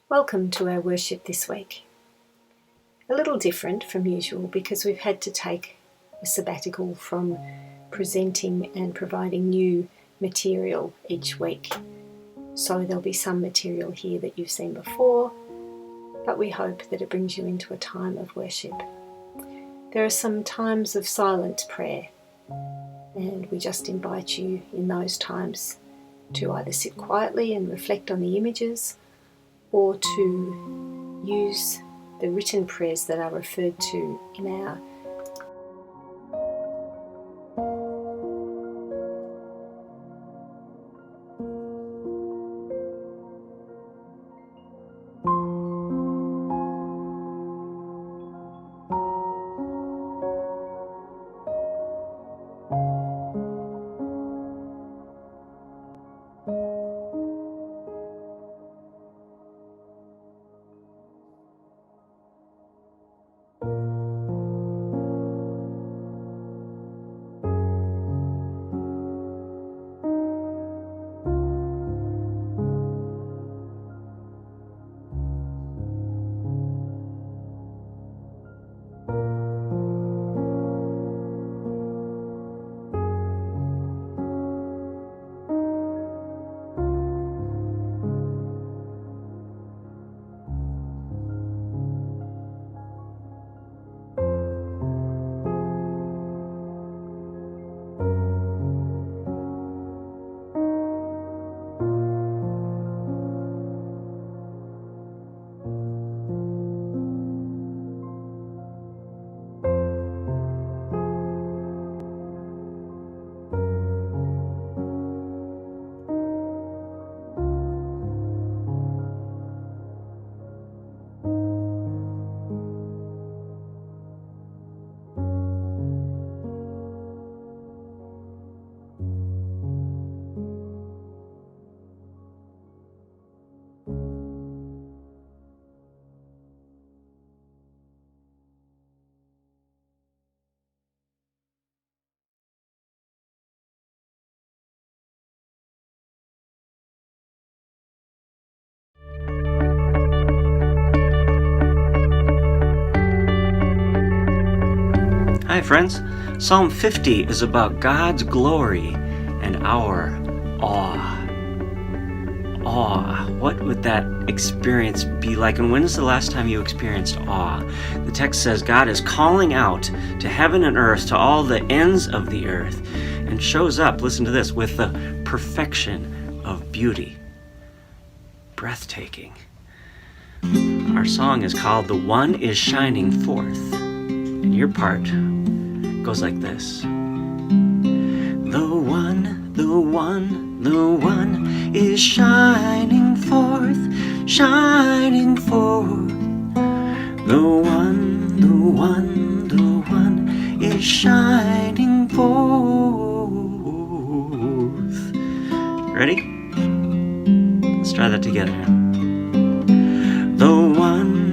Welcome to our worship this week. A little different from usual because we've had to take a sabbatical from presenting and providing new material each week. So there'll be some material here that you've seen before, but we hope that it brings you into a time of worship. There are some times of silent prayer, and we just invite you in those times to either sit quietly and reflect on the images, or to use the written prayers that are referred to in our Hi friends, Psalm 50 is about God's glory and our awe. Awe. What would that experience be like? And when is the last time you experienced awe? The text says God is calling out to heaven and earth, to all the ends of the earth, and shows up, listen to this, with the perfection of beauty. Breathtaking. Our song is called "The One is Shining Forth." And your part goes like this. The one is shining forth, shining forth. The one is shining forth. Ready? Let's try that together. The one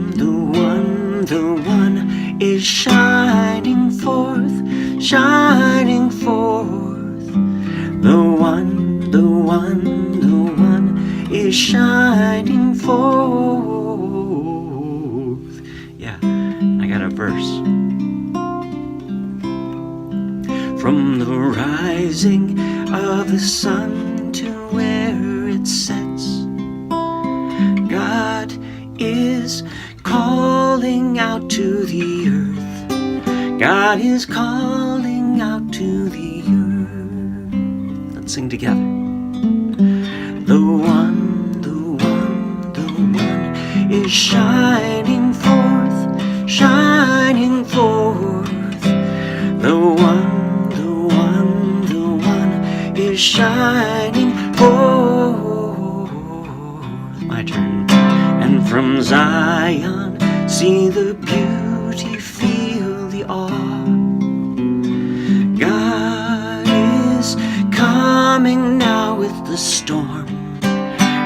is shining forth, shining forth. The one is shining forth. Yeah, I got a verse. From the rising of the sun to where it sets, God is calling out to the earth. God is calling out to the earth. Let's sing together. The one is shining forth, shining forth. The one is shining forth. My turn. And from Zion, see the beauty, feel the awe. God is coming now with the storm.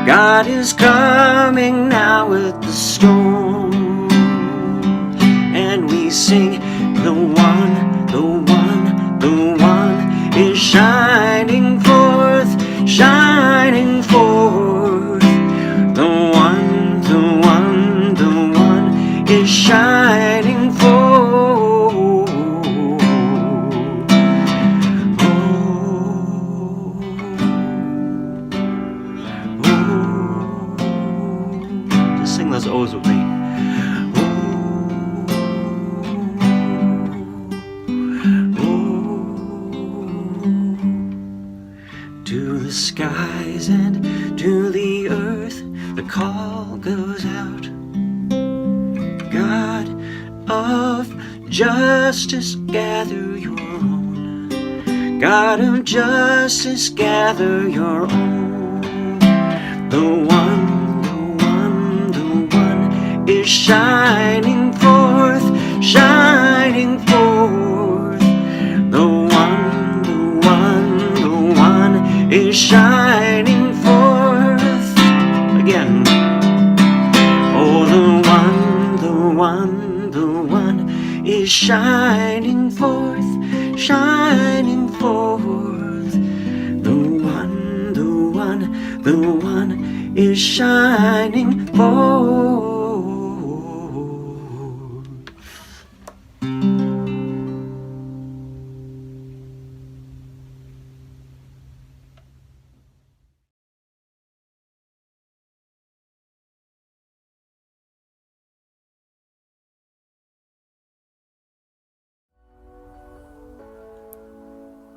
God is coming now with the storm. And we sing, the one is shining forth, shining forth. The one the skies and to the earth the call goes out. God of justice, gather your own. God of justice, gather your own. The one, the one, the one is shining forth, shining forth. The one, the one, the one is shining forth. Again. Oh, the one, the one, the one is shining forth, shining forth. The one, the one, the one is shining forth.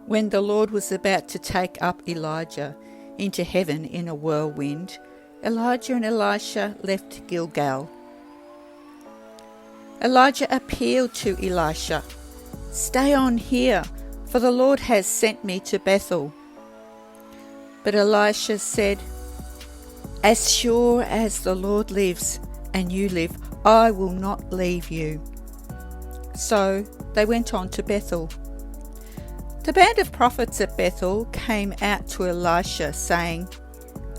When the Lord was about to take up Elijah into heaven in a whirlwind, Elijah and Elisha left Gilgal. Elijah appealed to Elisha, "Stay on here, for the Lord has sent me to Bethel." But Elisha said, "As sure as the Lord lives and you live, I will not leave you." So they went on to Bethel. The band of prophets at Bethel came out to Elisha, saying,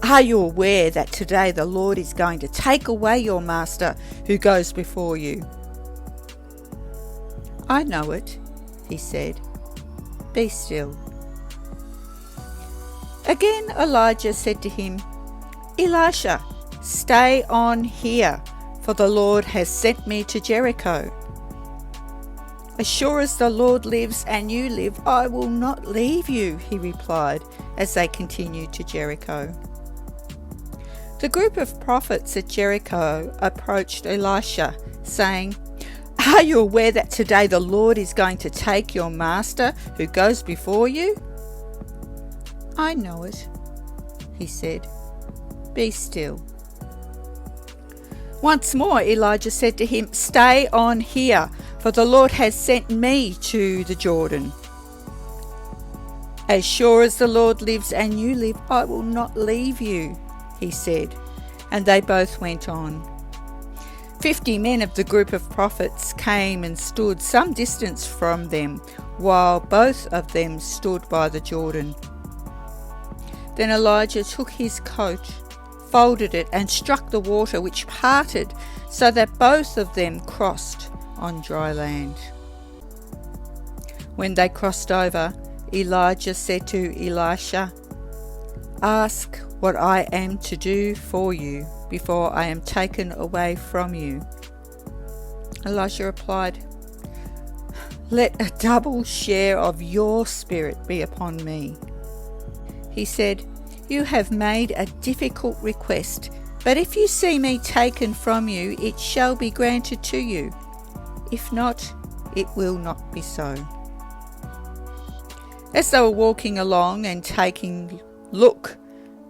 "Are you aware that today the Lord is going to take away your master who goes before you?" "I know it," he said. "Be still." Again Elijah said to him, "Elisha, stay on here, for the Lord has sent me to Jericho." "As sure as the Lord lives and you live, I will not leave you," he replied, as they continued to Jericho. The group of prophets at Jericho approached Elisha, saying, "Are you aware that today the Lord is going to take your master who goes before you?" "I know it," he said. "Be still." Once more Elijah said to him, "Stay on here, for the Lord has sent me to the Jordan." "As sure as the Lord lives and you live, I will not leave you," he said, and they both went on. 50 men of the group of prophets came and stood some distance from them, while both of them stood by the Jordan. Then Elijah took his coat, folded it, and struck the water, which parted, so that both of them crossed on dry land. When they crossed over, Elijah said to Elisha, "Ask what I am to do for you before I am taken away from you." Elisha replied, "Let a double share of your spirit be upon me." He said, "You have made a difficult request, but if you see me taken from you, it shall be granted to you. If not, it will not be so." As they were walking along and taking look,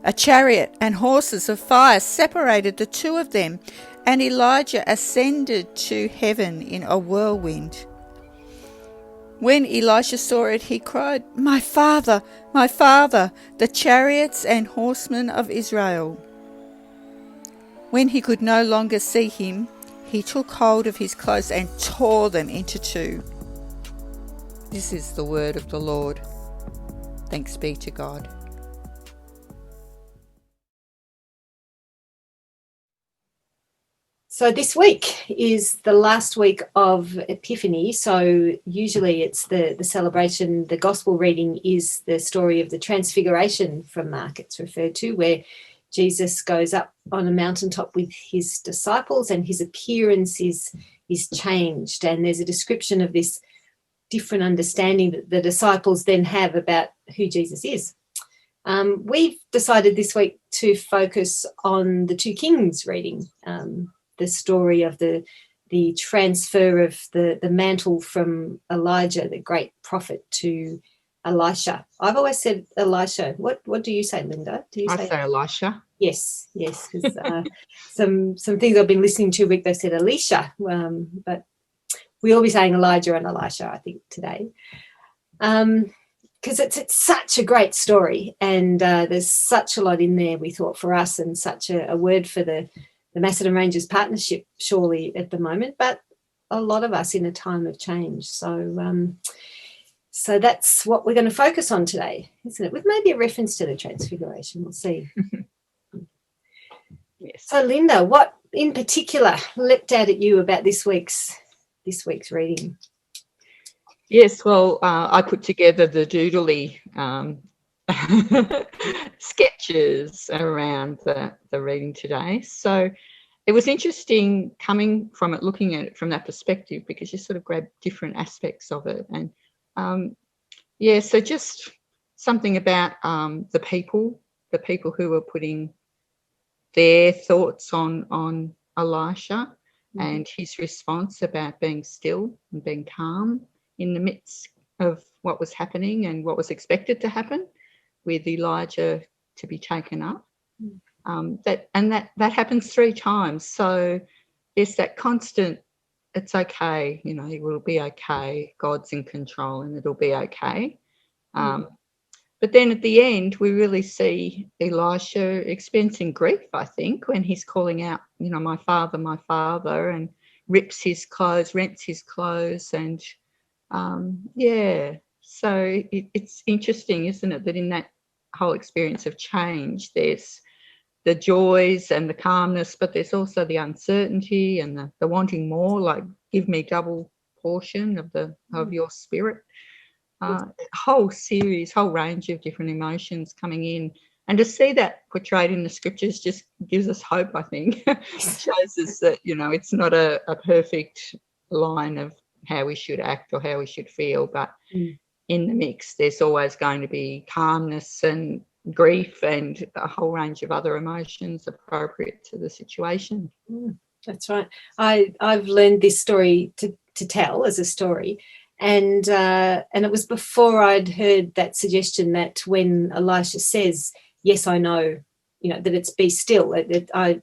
a chariot and horses of fire separated the two of them, and Elijah ascended to heaven in a whirlwind. When Elisha saw it, he cried, my father, the chariots and horsemen of Israel." When he could no longer see him, he took hold of his clothes and tore them into two. This is the word of the Lord. Thanks be to God. So this week is the last week of Epiphany. So usually it's the celebration, the gospel reading is the story of the Transfiguration from Mark, it's referred to, where Jesus goes up on a mountaintop with his disciples and his appearance is changed. And there's a description of this different understanding that the disciples then have about who Jesus is. We've decided this week to focus on the two kings reading, the story of the transfer of the mantle from Elijah, the great prophet, to Elisha. I've always said Elisha. What do you say, Linda? Do you I say? say Elisha. Yes. Because some things I've been listening to, Rick, they've said Elisha, but we'll be saying Elijah and Elisha, I think, today. Because it's such a great story, and there's such a lot in there, we thought, for us, and such a word for the Macedon Rangers partnership, surely, at the moment, but a lot of us in a time of change. So that's what we're going to focus on today, isn't it? With maybe a reference to the Transfiguration. We'll see. Yes. So, Linda, what in particular leapt out at you about this week's reading? Yes, well, I put together the doodly sketches around the reading today. So it was interesting coming from it, looking at it from that perspective, because you sort of grab different aspects of it. And so just something about the people who were putting their thoughts on Elisha and his response about being still and being calm in the midst of what was happening and what was expected to happen with Elijah to be taken up. That happens 3 times. So there's that constant, it's okay, it will be okay. God's in control and it'll be okay. But then at the end, we really see Elisha experiencing grief, I think, when he's calling out, my father, and rents his clothes. And so it's interesting, isn't it, that in that whole experience of change, there's the joys and the calmness, but there's also the uncertainty and the wanting more, like give me double portion of your spirit. Whole range of different emotions coming in, and to see that portrayed in the scriptures just gives us hope, I think. Shows us that it's not a perfect line of how we should act or how we should feel, but in the mix there's always going to be calmness and grief and a whole range of other emotions appropriate to the situation. That's right. I've learned this story to tell as a story. And it was before I'd heard that suggestion that when Elisha says, yes, I know, that it's be still. I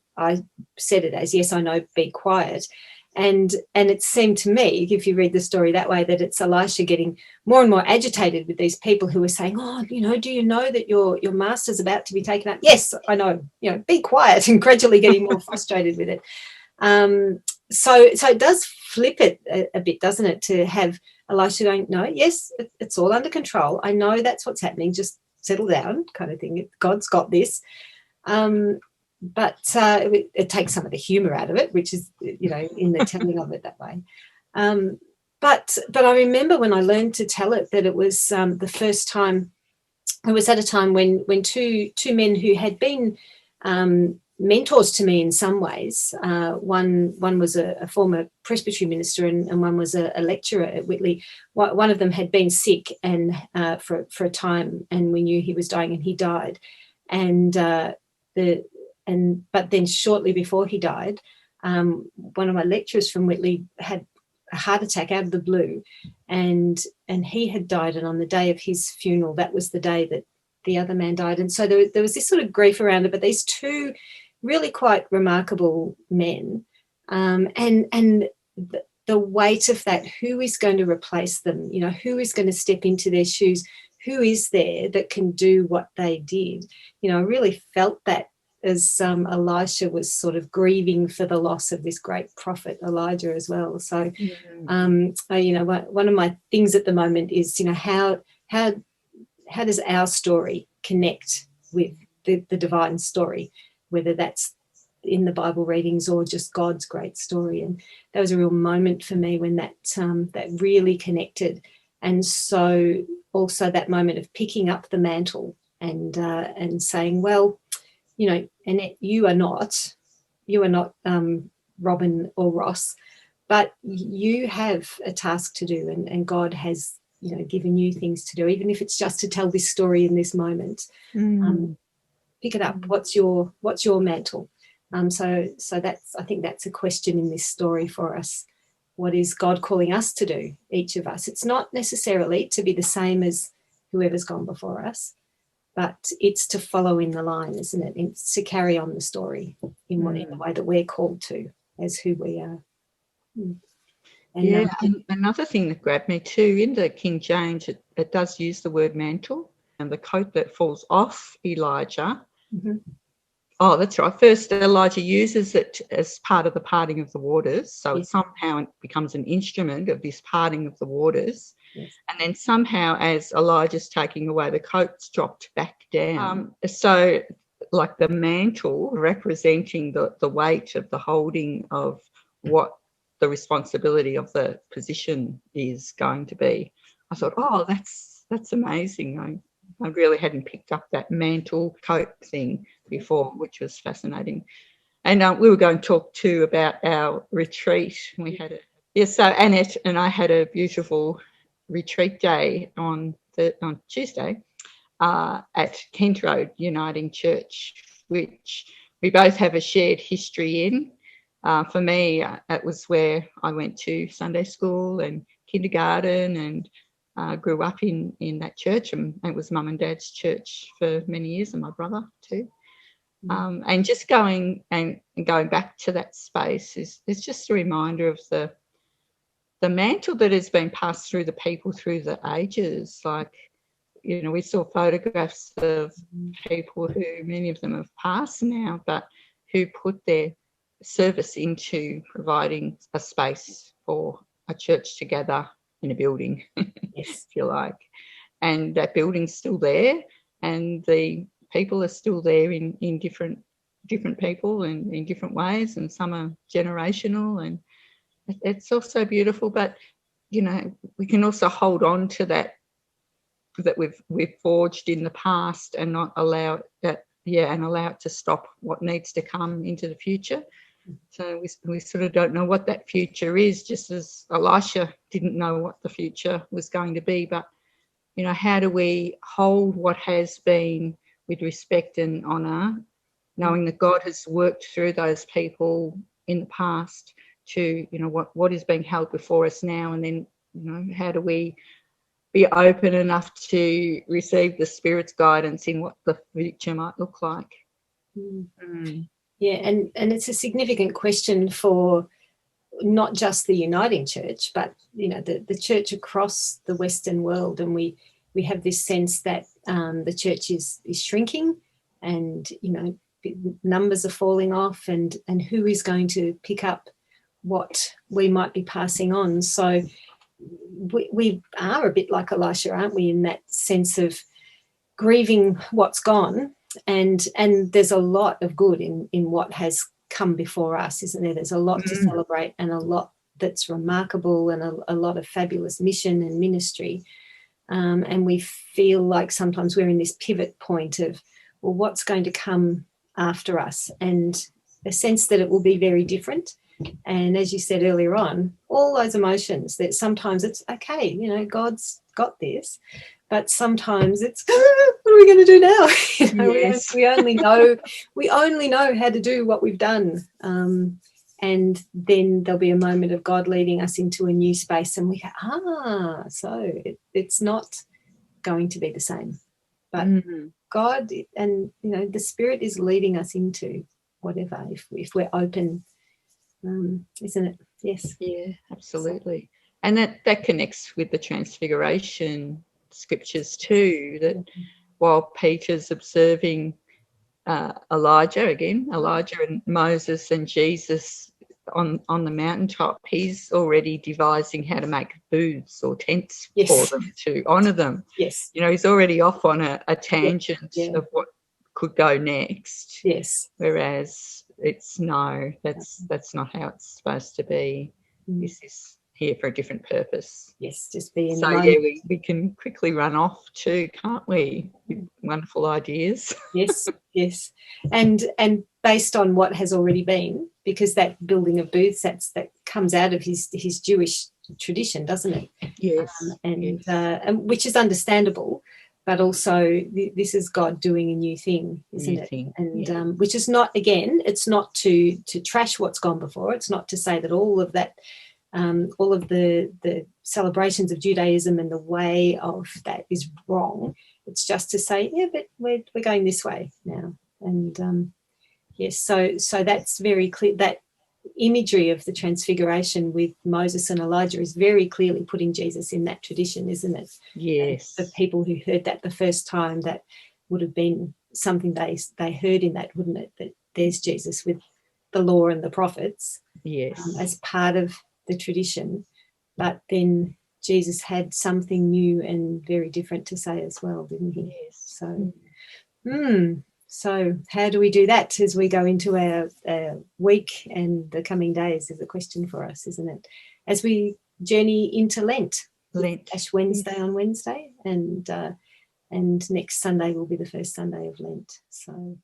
said it as, yes, I know, be quiet. And it seemed to me, if you read the story that way, that it's Elisha getting more and more agitated with these people who were saying, oh, do you know that your master's about to be taken up? Yes, I know, be quiet, and gradually getting more frustrated with it. So it does flip it a bit, doesn't it, to have Elisha going, no, yes, it's all under control. I know that's what's happening. Just settle down, kind of thing. God's got this. But it takes some of the humour out of it, which is, in the telling of it that way. But I remember when I learned to tell it that it was the first time. It was at a time when two men who had been mentors to me in some ways. One was a former Presbytery minister and one was a lecturer at Whitley. One of them had been sick and for a time, and we knew he was dying, and he died. But then shortly before he died, one of my lecturers from Whitley had a heart attack out of the blue, and he had died. And on the day of his funeral, that was the day that the other man died. And so there was this sort of grief around it. But these two really quite remarkable men, and the weight of that, who is going to replace them? Who is going to step into their shoes? Who is there that can do what they did? I really felt that as Elisha was sort of grieving for the loss of this great prophet Elijah as well. So, one of my things at the moment is, how does our story connect with the divine story, whether that's in the Bible readings or just God's great story? And that was a real moment for me when that really connected. And so also that moment of picking up the mantle and saying, well, Annette, you are not Robin or Ross, but you have a task to do, and God has, given you things to do, even if it's just to tell this story in this moment. Pick it up. What's your mantle? So I think that's a question in this story for us. What is God calling us to do, each of us? It's not necessarily to be the same as whoever's gone before us, but it's to follow in the line, isn't it? It's to carry on the story in whatever way that we're called to as who we are. And another thing that grabbed me too, in the King James, it does use the word mantle, and the coat that falls off Elijah. Oh, that's right. First, Elijah uses it as part of the parting of the waters. So it somehow becomes an instrument of this parting of the waters. And then somehow, as Elijah's taking away, the coat's dropped back down. So like the mantle representing the weight of the holding of what the responsibility of the position is going to be. I thought, oh, that's amazing. I really hadn't picked up that mantle coat thing before, which was fascinating. And we were going to talk too about our retreat. We had so Annette and I had a beautiful retreat day on Tuesday at Kent Road Uniting Church, which we both have a shared history in. For me, it was where I went to Sunday school and kindergarten and grew up in that church, and it was Mum and Dad's church for many years, and my brother too. And just going back to that space is just a reminder of the mantle that has been passed through the people through the ages. Like, we saw photographs of people who, many of them have passed now, but who put their service into providing a space for a church to gather in a building, if you like. And that building's still there, and the people are still there in different people and in different ways, and some are generational, and it's also beautiful. But we can also hold on to that we've forged in the past and not allow that and allow it to stop what needs to come into the future. So we sort of don't know what that future is, just as Elisha didn't know what the future was going to be. But how do we hold what has been with respect and honour, knowing that God has worked through those people in the past to, what is being held before us now, and then, how do we be open enough to receive the Spirit's guidance in what the future might look like? Yeah, and it's a significant question for not just the Uniting Church, but the church across the Western world. And we have this sense that the church is shrinking, and numbers are falling off, and who is going to pick up what we might be passing on. So we are a bit like Elisha, aren't we, in that sense of grieving what's gone. And there's a lot of good in what has come before us, isn't there? There's a lot to celebrate, and a lot that's remarkable, and a lot of fabulous mission and ministry. And we feel like sometimes we're in this pivot point of, well, what's going to come after us? And a sense that it will be very different. And as you said earlier on, all those emotions, that sometimes it's okay, God's got this, but sometimes it's, what are we going to do now? Yes. we only know how to do what we've done. And then there'll be a moment of God leading us into a new space, and we go, so it's not going to be the same. But God and the Spirit is leading us into whatever, if we're open, isn't it? Yes. Yeah, absolutely. And that connects with the Transfiguration scriptures too, that while Peter's observing Elijah and Moses and Jesus on the mountaintop, he's already devising how to make booths or tents for them to honour them. Yes. He's already off on a tangent of what could go next. Yes. Whereas that's not how it's supposed to be. This is here for a different purpose. Yes, just be in so the moment. We can quickly run off too, can't we, with wonderful ideas? yes and based on what has already been, because that building of booths, that comes out of his Jewish tradition, doesn't it? Yes. And which is understandable, but also this is God doing a new thing, isn't it? And which is not, again, it's not to trash what's gone before. It's not to say that all of that all of the celebrations of Judaism and the way of that is wrong. It's just to say, yeah, but we're going this way now. And yes, so that's very clear. That imagery of the Transfiguration with Moses and Elijah is very clearly putting Jesus in that tradition, isn't it? Yes. And for people who heard that the first time, that would have been something they heard in that, wouldn't it? That there's Jesus with the law and the prophets, yes. As part of the tradition. But then Jesus had something new and very different to say as well, didn't he? Yes. So how do we do that as we go into our week and the coming days is a question for us, isn't it? As we journey into Lent. Ash Wednesday on Wednesday, and next Sunday will be the first Sunday of Lent. So.